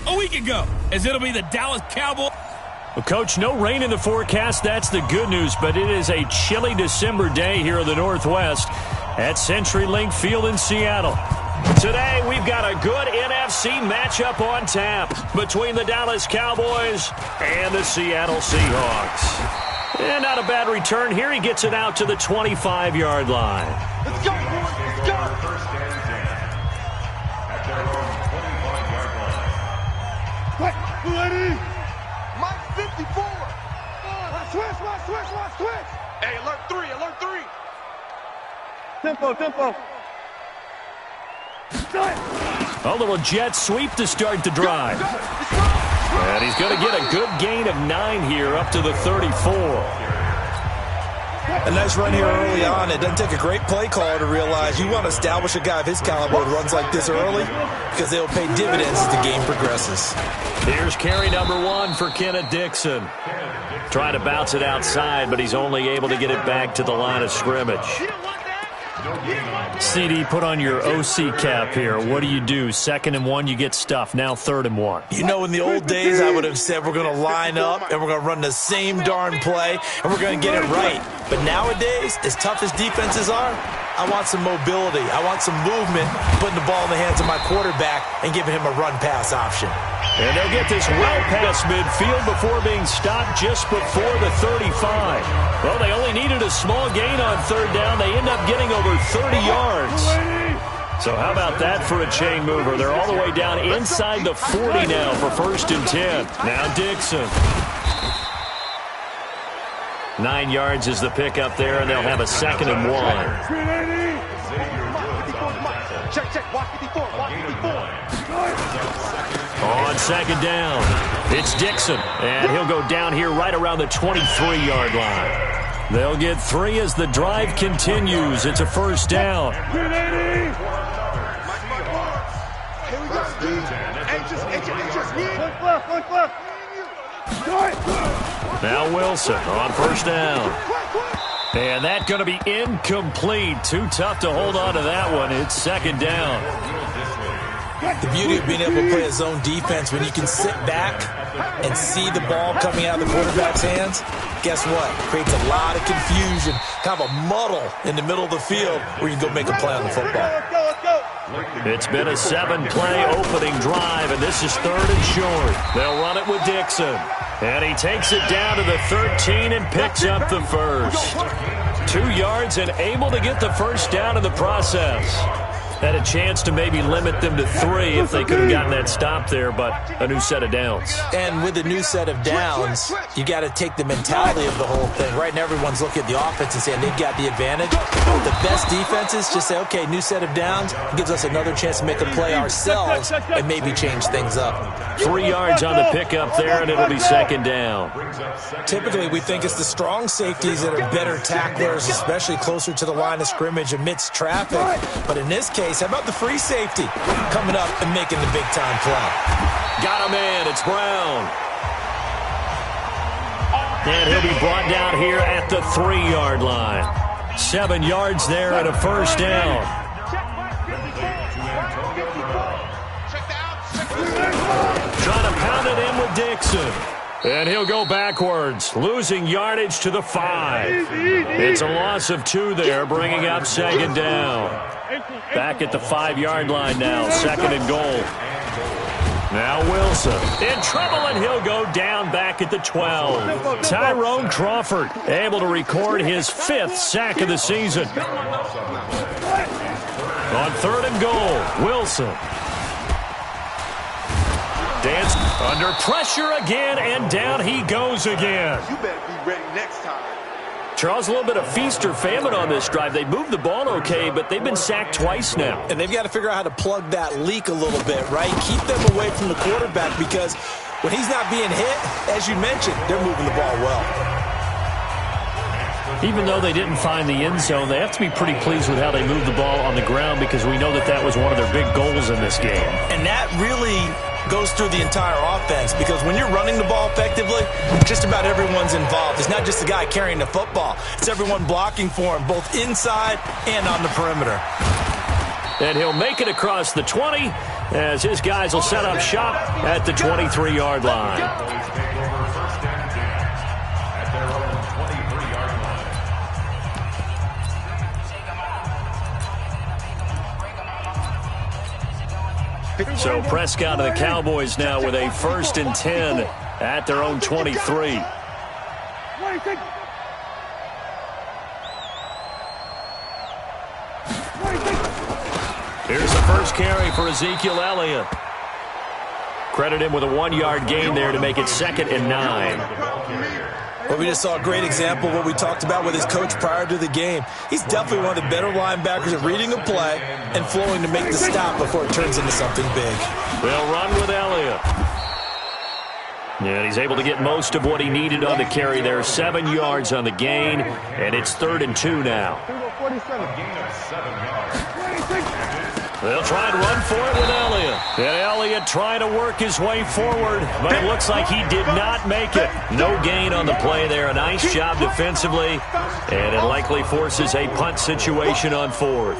a week ago, as it'll be the Dallas Cowboys. Well, Coach, no rain in the forecast. That's the good news, but it is a chilly December day here in the Northwest at CenturyLink Field in Seattle. Today, we've got a good NFC matchup on tap between the Dallas Cowboys and the Seattle Seahawks. And not a bad return here. He gets it out to the 25-yard line. Let's go, boys. Let's go. First down and 10. At their own 25-yard line. Ready? Mike 54. Switch. Hey, alert 3. Tempo. A little jet sweep to start the drive. And he's going to get a good gain of 9 here up to the 34. A nice run here early on. It doesn't take a great play caller to realize you want to establish a guy of his caliber with runs like this early because they'll pay dividends as the game progresses. Here's carry number 1 for Kenneth Dixon. Trying to bounce it outside, but he's only able to get it back to the line of scrimmage. CD, put on your OC cap here. What do? 2nd and 1, you get stuffed. Now 3rd and 1. You know, in the old days, I would have said we're going to line up and we're going to run the same darn play and we're going to get it right. But nowadays, as tough as defenses are, I want some mobility. I want some movement, putting the ball in the hands of my quarterback and giving him a run-pass option. And they'll get this well past midfield before being stopped just before the 35. Well, they only needed a small gain on 3rd down. They end up getting over 30 yards. So how about that for a chain mover? They're all the way down inside the 40 now for 1st and 10. Now Dixon. 9 yards is the pickup there, and they'll have a 2nd and 1. Check. Watch 54. On 2nd down, it's Dixon, and he'll go down here right around the 23-yard line. They'll get 3 as the drive continues. It's a 1st down. Now Wilson on 1st down. And that's going to be incomplete. Too tough to hold on to that one. It's 2nd down. The beauty of being able to play a zone defense when you can sit back and see the ball coming out of the quarterback's hands, guess what? Creates a lot of confusion, kind of a muddle in the middle of the field where you can go make a play on the football. It's been a 7-play opening drive, and this is 3rd and short. They'll run it with Dixon. And he takes it down to the 13 and picks up the 1st. 2 yards and able to get the 1st down in the process. Had a chance to maybe limit them to 3 if they could have gotten that stop there, but a new set of downs. And with a new set of downs, you got to take the mentality of the whole thing. Right now, everyone's looking at the offense and saying they've got the advantage. The best defenses just say, okay, new set of downs. It gives us another chance to make a play ourselves and maybe change things up. 3 yards on the pickup there, and it'll be 2nd down. Typically, we think it's the strong safeties that are better tacklers, especially closer to the line of scrimmage amidst traffic. But in this case, how about the free safety coming up and making the big-time play? Got him in. It's Brown. And he'll be brought down here at the 3-yard line. 7 yards there and a 1st down. Trying to pound it in with Dixon. And he'll go backwards, losing yardage to the 5. It's a loss of 2 there, bringing up 2nd down. Back at the 5-yard line now, 2nd and goal. Now Wilson in trouble, and he'll go down back at the 12. Tyrone Crawford able to record his 5th sack of the season. On 3rd and goal, Wilson. Dance under pressure again, and down he goes again. You better be ready next time. Charles, a little bit of feast or famine on this drive. They moved the ball okay, but they've been sacked twice now. And they've got to figure out how to plug that leak a little bit, right? Keep them away from the quarterback because when he's not being hit, as you mentioned, they're moving the ball well. Even though they didn't find the end zone, they have to be pretty pleased with how they moved the ball on the ground because we know that that was one of their big goals in this game. And that really goes through the entire offense because when you're running the ball effectively, just about everyone's involved. It's not just the guy carrying the football. It's everyone blocking for him, both inside and on the perimeter. And he'll make it across the 20, as his guys will set up shop at the 23-yard line. Cowboys take over first and 10 at their own 23-yard line. So Prescott and the Cowboys now with a first and 10 at their own 23. Here's the first carry for Ezekiel Elliott. Credit him with a 1-yard gain there to make it 2nd and 9. Well, we just saw a great example of what we talked about with his coach prior to the game. He's definitely one of the better linebackers at reading a play and flowing to make the stop before it turns into something big. They'll run with Elliott. And he's able to get most of what he needed on the carry there. 7 yards on the gain, and it's 3rd and 2 now. Gain of 7 yards. They'll try and run for it with Elliott. And Elliott trying to work his way forward, but it looks like he did not make it. No gain on the play there. A nice job defensively, and it likely forces a punt situation on 4th.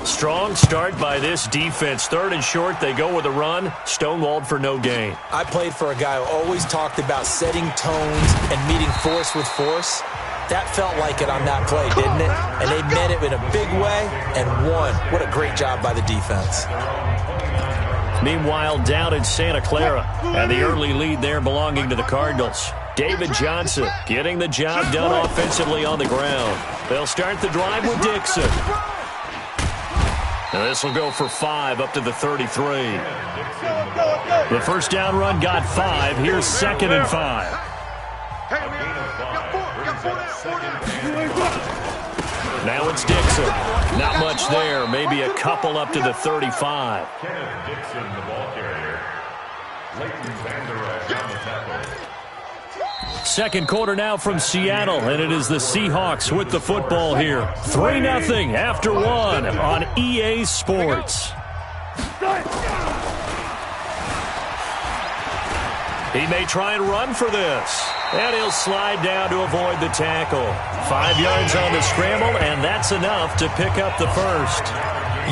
Strong start by this defense. 3rd and short, they go with a run. Stonewalled for no gain. I played for a guy who always talked about setting tones and meeting force with force. That felt like it on that play, didn't it? And they met it in a big way and won. What a great job by the defense. Meanwhile, down in Santa Clara, and the early lead there belonging to the Cardinals. David Johnson getting the job done offensively on the ground. They'll start the drive with Dixon. And this will go for 5 up to the 33. The first down run got 5. Here's 2nd and 5. Now it's Dixon. Not much there. Maybe a couple up to the 35. Kenneth Dixon, the ball carrier. Leighton Vander Esch on the tackle. Second quarter now from Seattle, and it is the Seahawks with the football here. 3-0 after 1 on EA Sports. He may try and run for this. And he'll slide down to avoid the tackle. 5 yards on the scramble, and that's enough to pick up the first.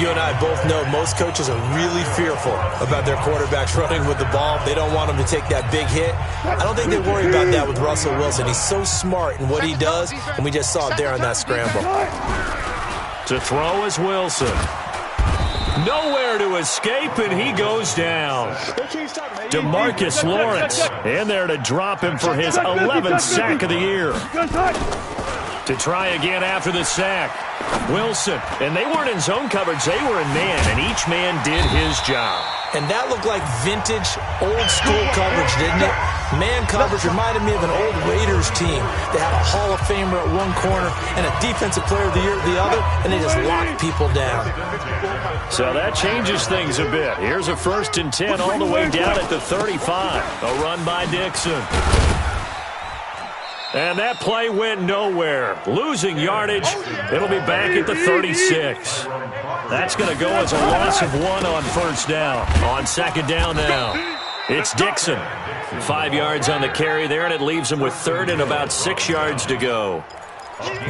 You and I both know most coaches are really fearful about their quarterbacks running with the ball. They don't want them to take that big hit. I don't think they worry about that with Russell Wilson. He's so smart in what he does, and we just saw it there on that scramble. To throw is Wilson. Nowhere to escape, and he goes down. DeMarcus Lawrence in there to drop him for his 11th sack of the year. To try again after the sack. Wilson, and they weren't in zone coverage, they were in man, and each man did his job. And that looked like vintage, old-school coverage, didn't it? Man coverage reminded me of an old Raiders team. They had a Hall of Famer at one corner and a Defensive Player of the Year at the other, and they just locked people down. So that changes things a bit. Here's a 1st and 10 all the way down at the 35. A run by Dixon. And that play went nowhere. Losing yardage. It'll be back at the 36. That's going to go as a loss of 1 on first down. On 2nd down now, it's Dixon. 5 yards on the carry there, and it leaves him with 3rd and about 6 yards to go.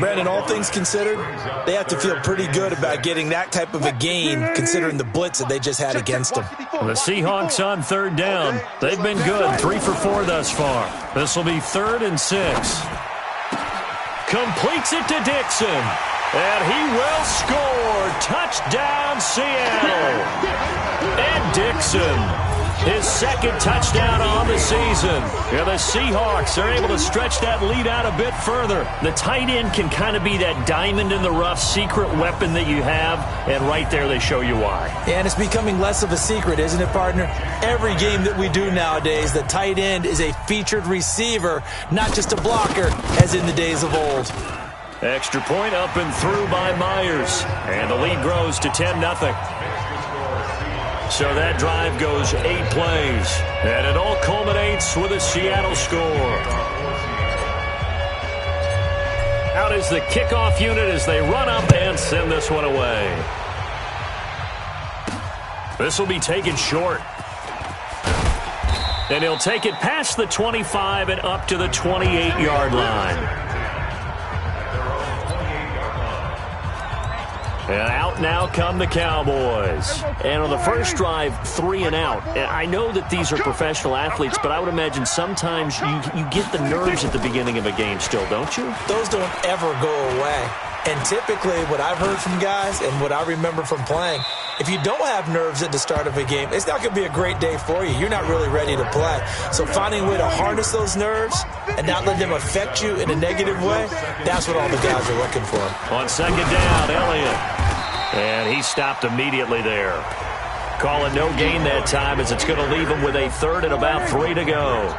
Brandon, all things considered, they have to feel pretty good about getting that type of a gain considering the blitz that they just had against them. The Seahawks on 3rd down. They've been good, 3 for 4 thus far. This will be 3rd and 6. Completes it to Dixon. And he will score. Touchdown, Seattle. And Dixon, his 2nd touchdown on the season. Yeah, the Seahawks are able to stretch that lead out a bit further. The tight end can kind of be that diamond in the rough secret weapon that you have, and right there they show you why. And it's becoming less of a secret, isn't it, partner? Every game that we do nowadays, the tight end is a featured receiver, not just a blocker, as in the days of old. Extra point up and through by Myers, and the lead grows to 10-0. So that drive goes 8 plays, and it all culminates with a Seattle score. Out is the kickoff unit as they run up and send this one away. This will be taken short. And he'll take it past the 25 and up to the 28-yard line. And out now come the Cowboys. And on the first drive, 3 and out. I know that these are professional athletes, but I would imagine sometimes you get the nerves at the beginning of a game still, don't you? Those don't ever go away. And typically what I've heard from guys and what I remember from playing, if you don't have nerves at the start of a game, it's not going to be a great day for you. You're not really ready to play. So finding a way to harness those nerves and not let them affect you in a negative way, that's what all the guys are looking for. On second down, Elliott. And he stopped immediately there. Call it no gain that time as it's going to leave him with a third and about 3 to go.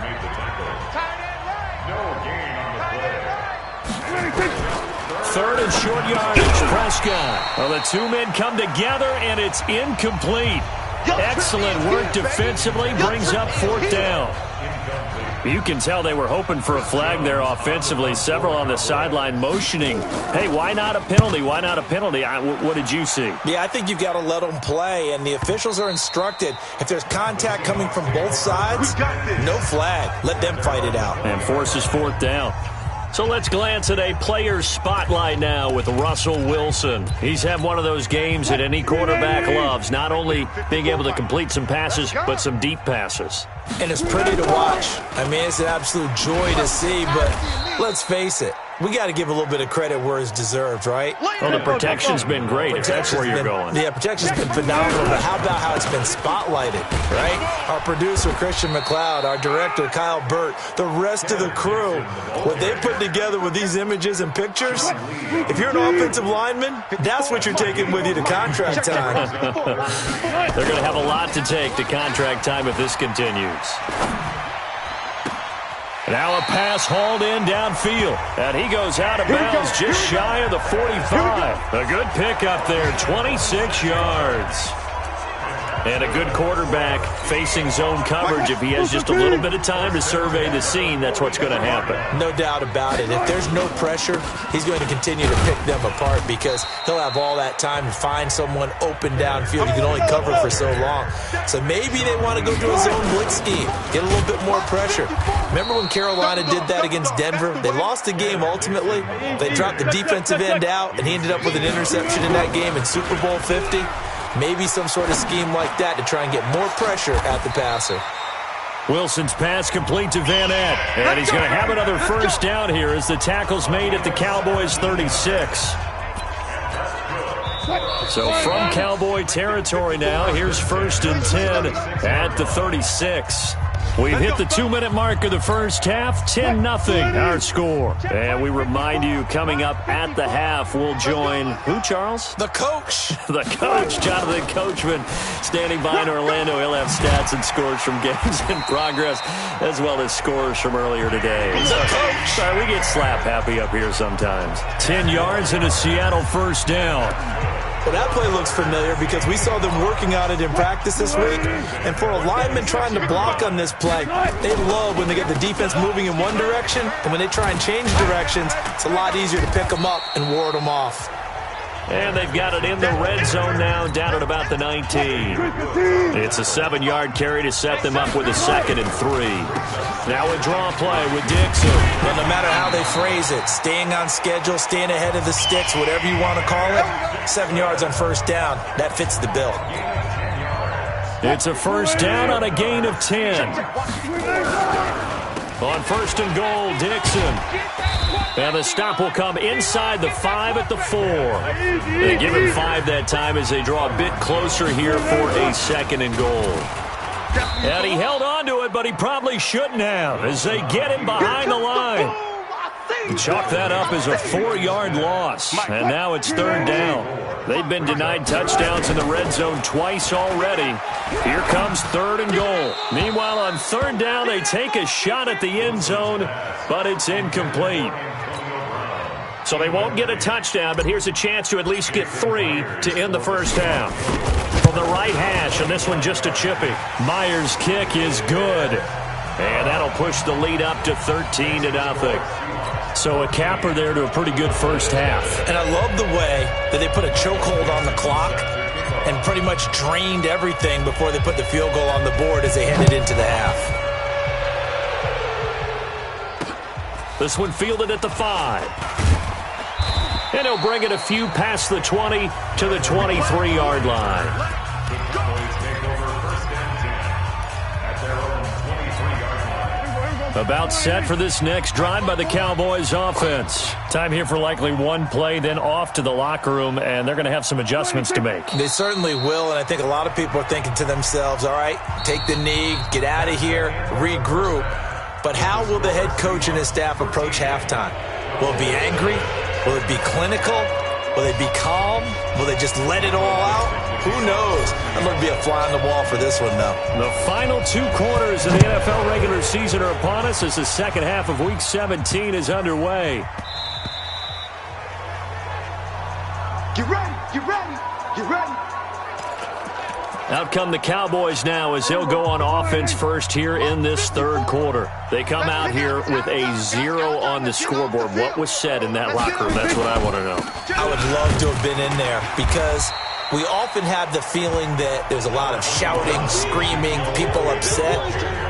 Third and short yardage, Prescott. Well, the two men come together, and it's incomplete. Excellent work defensively, brings up 4th down. You can tell they were hoping for a flag there offensively. Several on the sideline motioning, hey, why not a penalty? Why not a penalty? What did you see? Yeah, I think you've got to let them play, and the officials are instructed if there's contact coming from both sides, no flag. Let them fight it out. And forces 4th down. So let's glance at a player's spotlight now with Russell Wilson. He's had one of those games that any quarterback loves, not only being able to complete some passes, but some deep passes. And it's pretty to watch. I mean, it's an absolute joy to see, but let's face it, we got to give a little bit of credit where it's deserved, right? Well, the protection's been great, if that's where you're going. Yeah, protection's been phenomenal, but how about how it's been spotlighted, right? Our producer, Christian McLeod, our director, Kyle Burt, the rest of the crew, what they put together with these images and pictures, if you're an offensive lineman, that's what you're taking with you to contract time. They're going to have a lot to take to contract time if this continues. Now a pass hauled in downfield. And he goes out of bounds just shy of the 45. A good pickup there, 26 yards. And a good quarterback facing zone coverage. If he has just a little bit of time to survey the scene, that's what's going to happen. No doubt about it. If there's no pressure, he's going to continue to pick them apart because he'll have all that time to find someone open downfield. You can only cover for so long. So maybe they want to go to a zone blitz scheme, get a little bit more pressure. Remember when Carolina did that against Denver? They lost the game ultimately. They dropped the defensive end out, and he ended up with an interception in that game in Super Bowl 50. Maybe some sort of scheme like that to try and get more pressure at the passer. Wilson's pass complete to Van Ness. And he's going to have another first down here as the tackle's made at the Cowboys' 36. So from Cowboy territory now, here's 1st and 10 at the 36. We've hit the 2-minute mark of the first half, 10-0 our score. And we remind you, coming up at the half, we'll join who, Charles? The coach. The coach, Jonathan Coachman, standing by in Orlando. He'll have stats and scores from games in progress, as well as scores from earlier today. The coach. Sorry, we get slap happy up here sometimes. 10 yards and a Seattle first down. Well, that play looks familiar because we saw them working on it in practice this week. And for a lineman trying to block on this play, they love when they get the defense moving in one direction. And when they try and change directions, it's a lot easier to pick them up and ward them off. And they've got it in the red zone now, down at about the 19. It's a 7-yard carry to set them up with a 2nd and 3. Now a draw play with Dixon. But no matter how they phrase it, staying on schedule, staying ahead of the sticks, whatever you want to call it, 7 yards on first down, that fits the bill. It's a first down on a gain of 10. On 1st and goal, Dixon. And the stop will come inside the 5 at the 4. They give him 5 that time as they draw a bit closer here for a 2nd and goal. And he held on to it, but he probably shouldn't have as they get him behind the line. Chalk that up as a 4-yard loss. And now it's 3rd down. They've been denied touchdowns in the red zone twice already. Here comes 3rd and goal. Meanwhile, on 3rd down, they take a shot at the end zone, but it's incomplete. So they won't get a touchdown, but here's a chance to at least get 3 to end the first half. From the right hash, and this one just a chippy. Myers' kick is good. And that'll push the lead up to 13-0. So a capper there to a pretty good first half. And I love the way that they put a chokehold on the clock and pretty much drained everything before they put the field goal on the board as they headed into the half. This one fielded at the 5. And he'll bring it a few past the 20 to the 23-yard line. The Cowboys take over 1st and 10 at their own 23-yard line. About set for this next drive by the Cowboys offense. Time here for likely one play, then off to the locker room, and they're going to have some adjustments to make. They certainly will, and I think a lot of people are thinking to themselves, all right, take the knee, get out of here, regroup. But how will the head coach and his staff approach halftime? Will it be angry? Will it be clinical? Will they be calm? Will they just let it all out? Who knows? I'm going to be a fly on the wall for this one, though. The final 2 quarters of the NFL regular season are upon us as the second half of Week 17 is underway. Get ready, get ready, get ready. Out come the Cowboys now as they'll go on offense first here in this 3rd quarter. They come out here with a 0 on the scoreboard. What was said in that locker room? That's what I want to know. I would love to have been in there because we often have the feeling that there's a lot of shouting, screaming, people upset.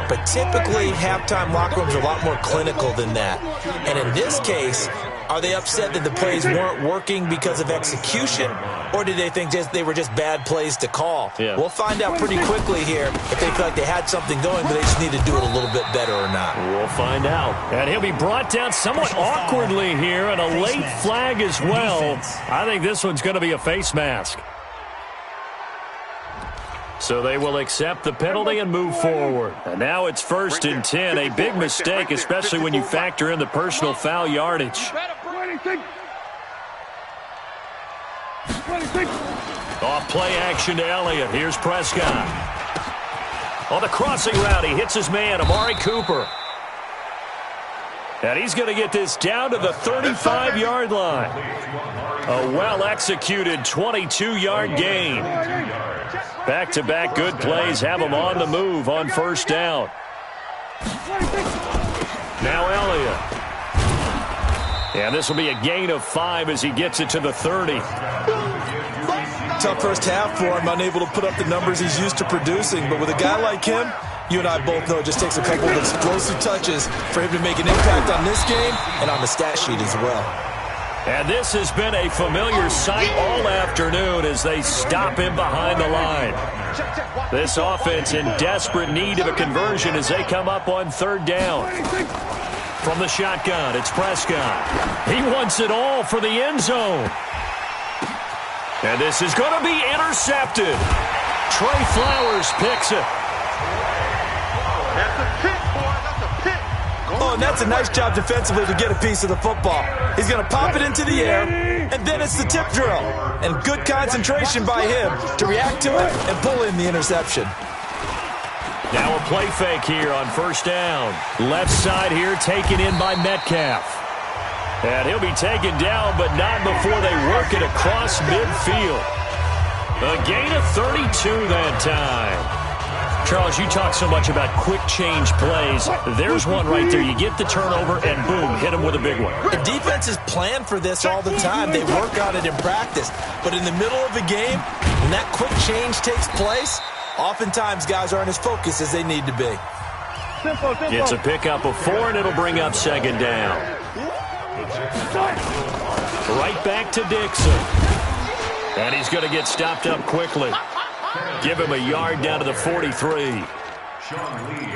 But typically, halftime locker rooms are a lot more clinical than that. And in this case, are they upset that the plays weren't working because of execution, or did they think they were just bad plays to call? Yeah. We'll find out pretty quickly here if they feel like they had something going, but they just need to do it a little bit better or not. We'll find out. And he'll be brought down somewhat awkwardly here, and a late flag as well. I think this one's going to be a face mask. So they will accept the penalty and move forward. And now it's 1st and 10. A big mistake, especially when you factor in the personal foul yardage. Off play action to Elliott. Here's Prescott. On the crossing route, he hits his man, Amari Cooper. And he's going to get this down to the 35-yard line. A well-executed 22-yard gain. Back-to-back good plays have him on the move on 1st down. Now Elliott. And this will be a gain of 5 as he gets it to the 30. Tough first half for him, unable to put up the numbers he's used to producing. But with a guy like him, you and I both know it just takes a couple of explosive touches for him to make an impact on this game and on the stat sheet as well. And this has been a familiar sight all afternoon as they stop him behind the line. This offense in desperate need of a conversion as they come up on 3rd down. From the shotgun, it's Prescott. He wants it all for the end zone. And this is going to be intercepted. Trey Flowers picks it. That's a pick, boy. That's a pick. Oh, and that's a nice job defensively to get a piece of the football. He's going to pop it into the air, and then it's the tip drill. And good concentration by him to react to it and pull in the interception. Now a play fake here on 1st down. Left side here taken in by Metcalf. And he'll be taken down, but not before they work it across midfield. A gain of 32 that time. Charles, you talk so much about quick change plays. There's one right there. You get the turnover, and boom, hit him with a big one. The defenses plan for this all the time. They work on it in practice. But in the middle of the game, when that quick change takes place, oftentimes guys aren't as focused as they need to be. It's a pickup of 4, and it'll bring up 2nd down. Right back to Dixon. And he's going to get stopped up quickly. Give him a yard down to the 43.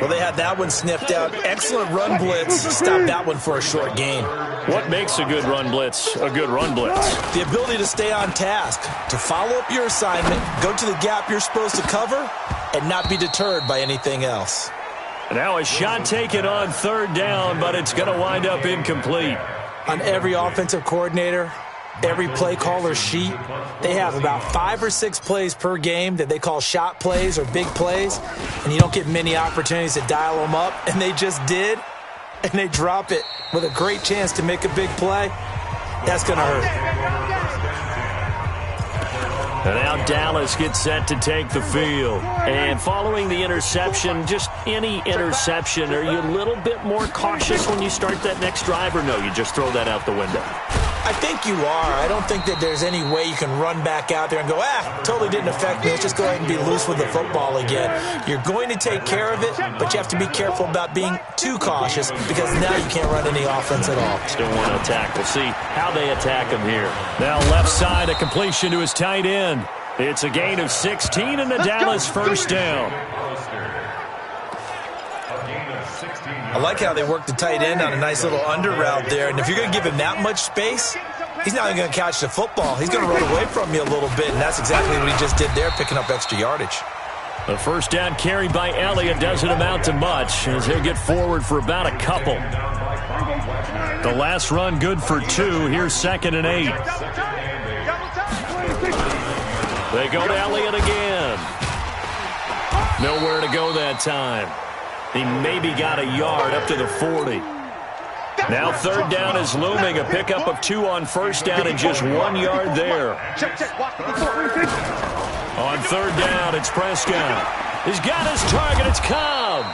Well, they had that one sniffed out. Excellent run blitz. Stopped that one for a short gain. What makes a good run blitz a good run blitz? The ability to stay on task, to follow up your assignment, go to the gap you're supposed to cover, and not be deterred by anything else. Now a shot taken on 3rd down, but it's going to wind up incomplete. On every offensive coordinator, every play caller's sheet, they have about 5 or 6 plays per game that they call shot plays or big plays, and you don't get many opportunities to dial them up, and they just did, and they drop it with a great chance to make a big play. That's going to hurt. And now Dallas gets set to take the field. And following the interception, just any interception, are you a little bit more cautious when you start that next drive, or no, you just throw that out the window? I think you are. I don't think that there's any way you can run back out there and go, totally didn't affect me. Let's just go ahead and be loose with the football again. You're going to take care of it, but you have to be careful about being too cautious because now you can't run any offense at all. Still want to attack. We'll see how they attack him here. Now left side, a completion to his tight end. It's a gain of 16 and the Dallas first down. I like how they work the tight end on a nice little under route there. And if you're going to give him that much space, he's not even going to catch the football. He's going to run away from you a little bit, and that's exactly what he just did there, picking up extra yardage. The first down carry by Elliott doesn't amount to much as he'll get forward for about a couple. The last run good for 2. Here's 2nd and 8. They go to Elliott again. Nowhere to go that time. He maybe got a yard up to the 40. Now 3rd down is looming. A pickup of 2 on 1st down and just 1 yard there. On 3rd down, it's Prescott. He's got his target. It's Cobb.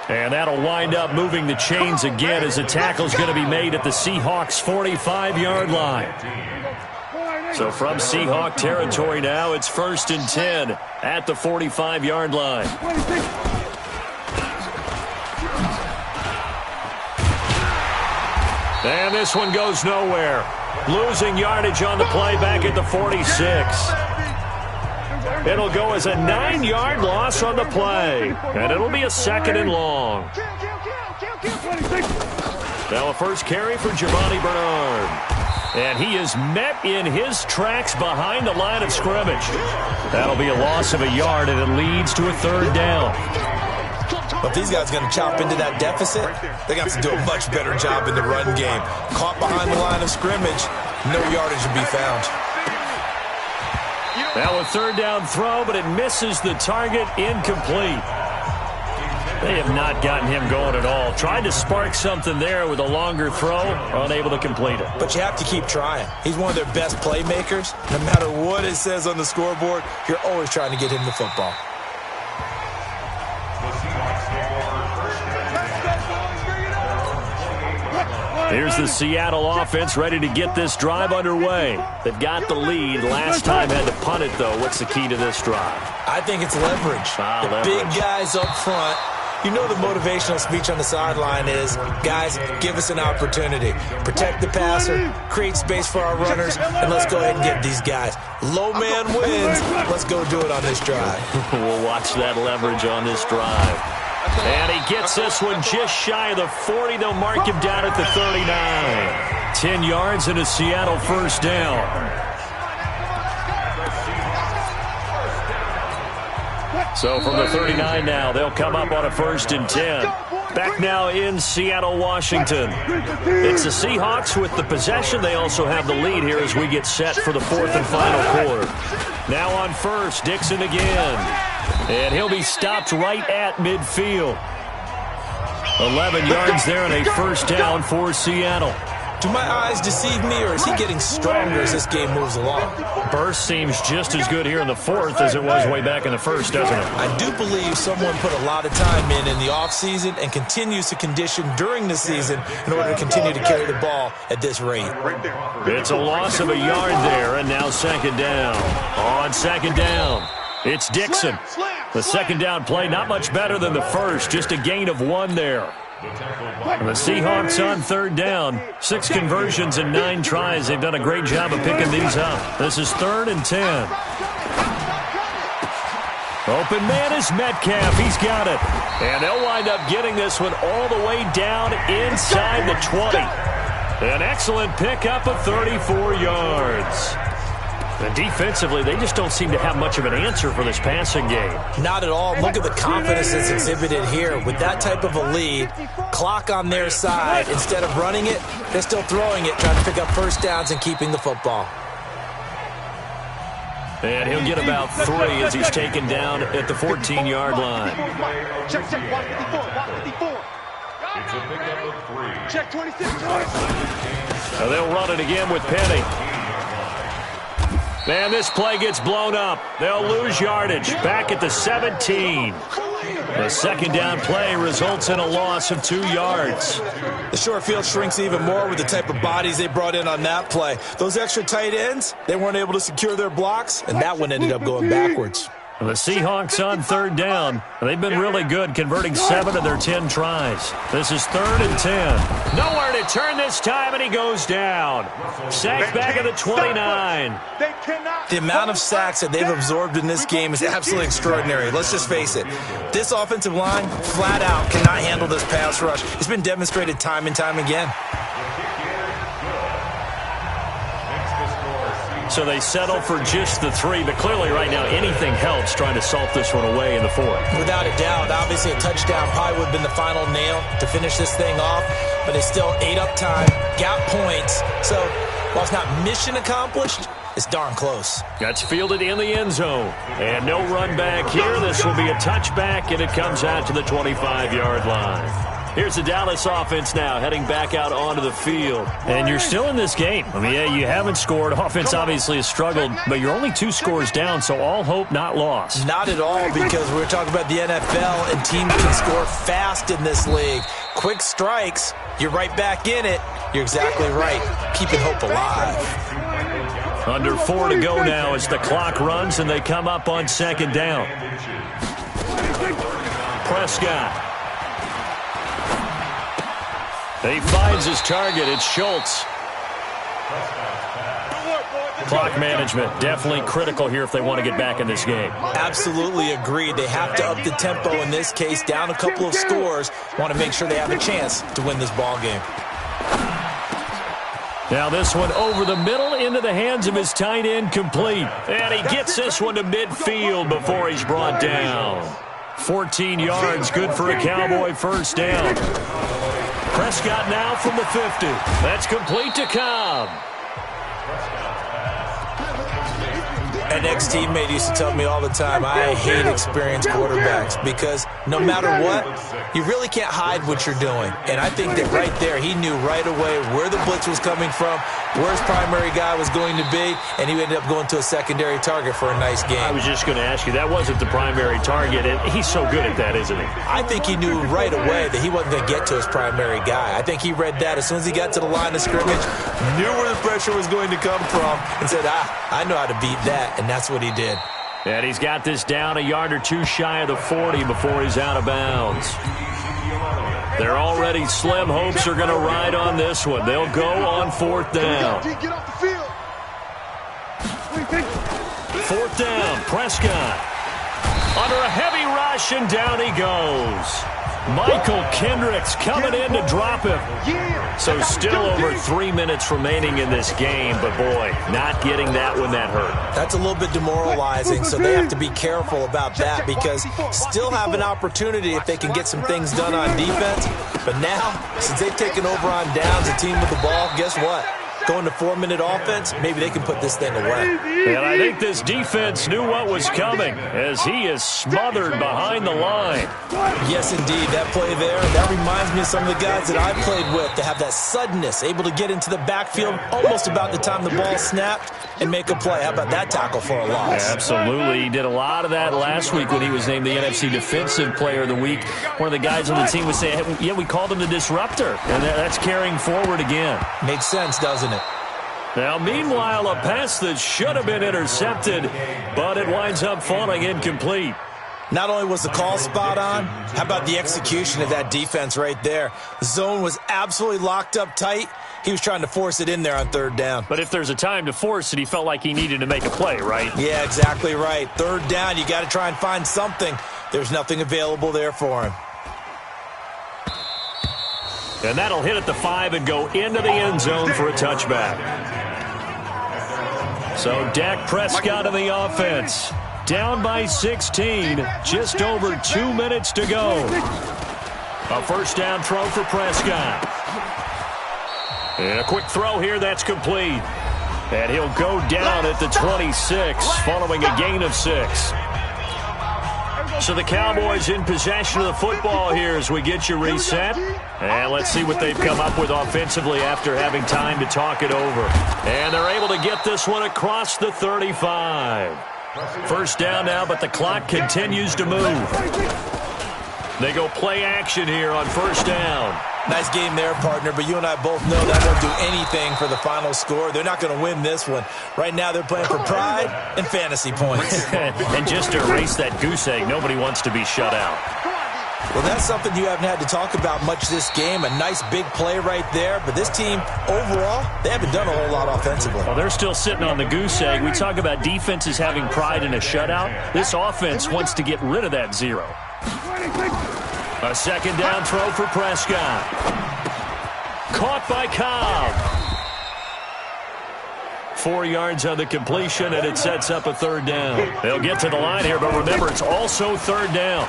And that'll wind up moving the chains again as the tackle's going to be made at the Seahawks' 45-yard line. So from Seahawk territory now, it's 1st and 10 at the 45-yard line. And this one goes nowhere. Losing yardage on the play back at the 46. It'll go as a 9-yard loss on the play. And it'll be a 2nd and long. Now a first carry for Giovanni Bernard. And he is met in his tracks behind the line of scrimmage. That'll be a loss of a yard, and it leads to a 3rd down. But these guys are going to chop into that deficit. They're going to have to do a much better job in the run game. Caught behind the line of scrimmage, no yardage will be found. Now a 3rd down throw, but it misses the target, incomplete. They have not gotten him going at all. Tried to spark something there with a longer throw, unable to complete it. But you have to keep trying. He's one of their best playmakers. No matter what it says on the scoreboard, you're always trying to get him the football. Here's the Seattle offense ready to get this drive underway. They've got the lead. Last time had to punt it, though. What's the key to this drive? I think it's leverage. Leverage. Big guys up front. You know the motivational speech on the sideline is, guys, give us an opportunity. Protect the passer, create space for our runners, and let's go ahead and get these guys. Low man wins. Let's go do it on this drive. We'll watch that leverage on this drive. And he gets this one just shy of the 40. They'll mark him down at the 39. 10 yards and a Seattle first down. So from the 39 now, they'll come up on a 1st and 10. Back now in Seattle, Washington. It's the Seahawks with the possession. They also have the lead here as we get set for the 4th and final quarter. Now on 1st, Dixon again. And he'll be stopped right at midfield. 11 yards there and a 1st down for Seattle. Do my eyes deceive me, or is he getting stronger as this game moves along? Burst seems just as good here in the 4th as it was way back in the 1st, doesn't it? I do believe someone put a lot of time in the offseason and continues to condition during the season in order to continue to carry the ball at this rate. It's a loss of a yard there, and now 2nd down. On 2nd down, it's Dixon. The 2nd down play, not much better than the 1st, just a gain of 1 there. And the Seahawks on 3rd down. 6 conversions and 9 tries. They've done a great job of picking these up. This is 3rd and 10. Open man is Metcalf. He's got it. And they'll wind up getting this one all the way down inside the 20. An excellent pickup of 34 yards. And defensively, they just don't seem to have much of an answer for this passing game. Not at all. Look at the confidence that's exhibited here. With that type of a lead, clock on their side, instead of running it, they're still throwing it, trying to pick up 1st downs and keeping the football. And he'll get about 3 as he's taken down at the 14-yard line. Check 154. It's a pickup of 3. Check 26. Now they'll run it again with Penny. And this play gets blown up. They'll lose yardage back at the 17. The second down play results in a loss of 2 yards. The short field shrinks even more with the type of bodies they brought in on that play. Those extra tight ends, they weren't able to secure their blocks, and that one ended up going backwards. The Seahawks on third down. They've been really good, converting 7 of their 10 tries. This is 3rd and 10. Nowhere to turn this time, and he goes down. Sacked back at the 29. The amount of sacks that they've absorbed in this game is absolutely extraordinary. Let's just face it. This offensive line, flat out, cannot handle this pass rush. It's been demonstrated time and time again. So they settle for just the 3, but clearly right now anything helps trying to salt this one away in the 4th. Without a doubt, obviously a touchdown probably would have been the final nail to finish this thing off, but they still ate up time, got points. So while it's not mission accomplished, it's darn close. That's fielded in the end zone. And no run back here. This will be a touchback, and it comes out to the 25-yard line. Here's the Dallas offense now, heading back out onto the field. And you're still in this game. I mean, yeah, you haven't scored. Offense obviously has struggled, but you're only 2 scores down, so all hope not lost. Not at all, because we're talking about the NFL, and teams can score fast in this league. Quick strikes, you're right back in it. You're exactly right. Keeping hope alive. Under 4 to go now as the clock runs, and they come up on 2nd down. Prescott. He finds his target. It's Schultz. Clock management, definitely critical here if they want to get back in this game. Absolutely agreed. They have to up the tempo in this case, down a couple of scores. Want to make sure they have a chance to win this ball game. Now this one over the middle into the hands of his tight end, complete. And he gets this one to midfield before he's brought down. 14 yards, good for a Cowboy first down. Prescott now from the 50. That's complete to Cobb. An ex-teammate used to tell me all the time, I hate experienced quarterbacks because no matter what, you really can't hide what you're doing. And I think that right there, he knew right away where the blitz was coming from, where his primary guy was going to be, and he ended up going to a secondary target for a nice game. I was just going to ask you, that wasn't the primary target, and he's so good at that, isn't he? I think he knew right away that he wasn't going to get to his primary guy. I think he read that as soon as he got to the line of scrimmage, knew where the pressure was going to come from, and said, I know how to beat that. And that's what he did. And he's got this down a yard or 2 shy of the 40 before he's out of bounds. They're already slim hopes are going to ride on this one. They'll go on 4th down. 4th down, Prescott. Under a heavy rush, and down he goes. Michael Kendricks coming in to drop him. So still over 3 minutes remaining in this game, but boy, not getting that when that hurt. That's a little bit demoralizing, so they have to be careful about that because still have an opportunity if they can get some things done on defense. But now, since they've taken over on downs, a team with the ball, guess what? Going to 4-minute offense, maybe they can put this thing away. And I think this defense knew what was coming as he is smothered behind the line. Yes, indeed. That play there, that reminds me of some of the guys that I played with to have that suddenness, able to get into the backfield almost about the time the ball snapped and make a play. How about that tackle for a loss? Absolutely. He did a lot of that last week when he was named the NFC Defensive Player of the Week. One of the guys on the team was saying, yeah, we called him the disruptor, and that's carrying forward again. Makes sense, doesn't it? Now, meanwhile, a pass that should have been intercepted, but it winds up falling incomplete. Not only was the call spot on, how about the execution of that defense right there? The zone was absolutely locked up tight. He was trying to force it in there on 3rd down. But if there's a time to force it, he felt like he needed to make a play, right? Yeah, exactly right. 3rd down, you got to try and find something. There's nothing available there for him. And that'll hit at the 5 and go into the end zone for a touchback. So Dak Prescott in the offense. Down by 16. Just over 2 minutes to go. A first down throw for Prescott. And a quick throw here, that's complete. And he'll go down at the 26 following a gain of 6. So the Cowboys in possession of the football here as we get you reset. And let's see what they've come up with offensively after having time to talk it over. And they're able to get this one across the 35. First down now, but the clock continues to move. They go play action here on first down. Nice game there, partner, but you and I both know that won't do anything for the final score. They're not going to win this one. Right now, they're playing for pride and fantasy points. And just to erase that goose egg, nobody wants to be shut out. Well, that's something you haven't had to talk about much this game. A nice big play right there. But this team, overall, they haven't done a whole lot offensively. Well, they're still sitting on the goose egg. We talk about defenses having pride in a shutout. This offense wants to get rid of that zero. A second down throw for Prescott. Caught by Cobb. 4 yards on the completion, and it sets up a third down. They'll get to the line here, but remember, it's also third down.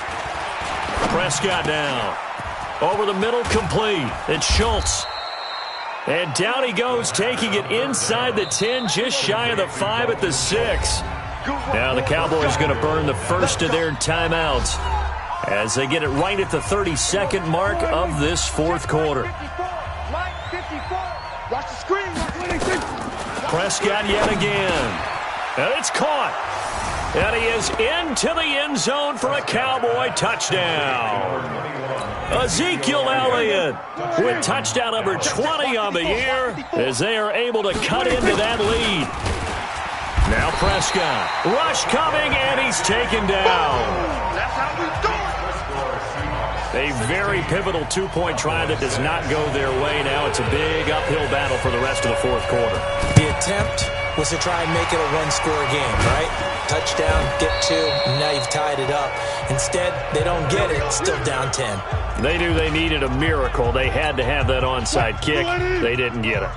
Prescott now. Over the middle, complete. It's Schultz. And down he goes, taking it inside the 10, just shy of the 5 at the 6. Now the Cowboys going to burn the first of their timeouts as they get it right at the 32nd mark of this fourth quarter. Prescott yet again. And it's caught. And he is into the end zone for a Cowboy touchdown. Ezekiel Elliott with touchdown number 20 on the year as they are able to cut into that lead. Now Prescott. Rush coming, and he's taken down. That's how we do it. A very pivotal two-point try that does not go their way. Now it's a big uphill battle for the rest of the fourth quarter. The attempt was to try and make it a one-score game, right? Touchdown, get 2, and now you've tied it up. Instead, they don't get it, still down 10. They knew they needed a miracle. They had to have that onside kick. They didn't get it.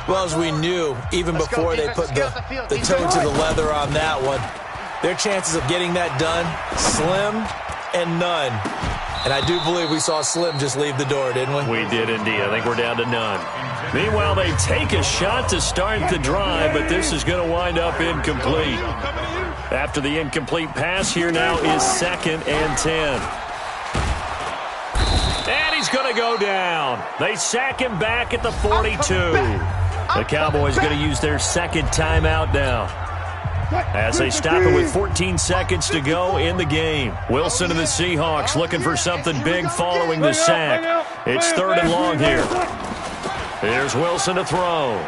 Well, as we knew, even before they put the toe to the leather on that one, their chances of getting that done, slim and none. And I do believe we saw Slim just leave the door, didn't we? We did indeed. I think we're down to none. Meanwhile, they take a shot to start the drive, but this is going to wind up incomplete. After the incomplete pass, here now is 2nd and 10. And he's going to go down. They sack him back at the 42. The Cowboys going to use their second timeout now, as they stop it with 14 seconds to go in the game. Wilson and the Seahawks looking for something big following the sack. It's 3rd and long here. Here's Wilson to throw.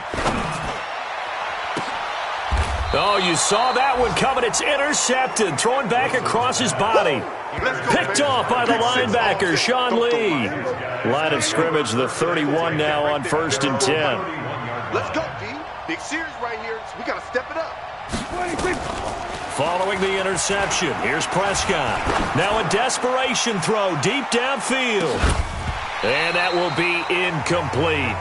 Oh, you saw that one coming. It's intercepted. Thrown back across his body. Picked off by the linebacker, Sean Lee. Line of scrimmage, the 31 now on 1st and 10. Let's go, D. Big series right here. So we got to step it up. Following the interception, here's Prescott. Now a desperation throw deep downfield. And that will be incomplete,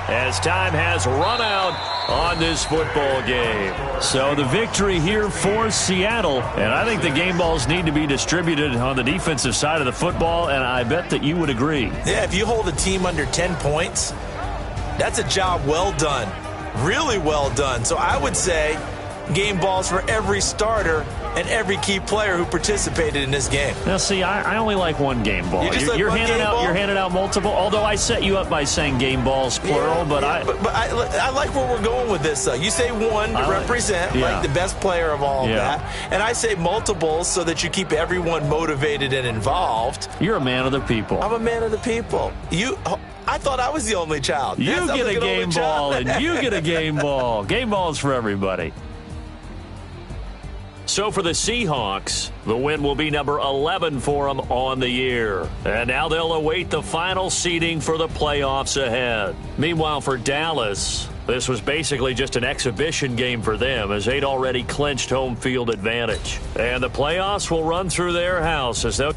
as time has run out on this football game. So the victory here for Seattle, and I think the game balls need to be distributed on the defensive side of the football, and I bet that you would agree. Yeah, if you hold a team under 10 points, that's a job well done. Really well done. So I would say game balls for every starter and every key player who participated in this game. Now, see, I only like one game ball. You're handing out multiple. Although I set you up by saying game balls plural, yeah, but I like where we're going with this. You say one to represent like the best player of all of that, and I say multiples so that you keep everyone motivated and involved. You're a man of the people. I'm a man of the people. I thought I was the only child. You get a game ball, and you get a game ball. Game balls for everybody. So for the Seahawks, the win will be number 11 for them on the year. And now they'll await the final seeding for the playoffs ahead. Meanwhile, for Dallas, this was basically just an exhibition game for them, as they'd already clinched home field advantage. And the playoffs will run through their house as they'll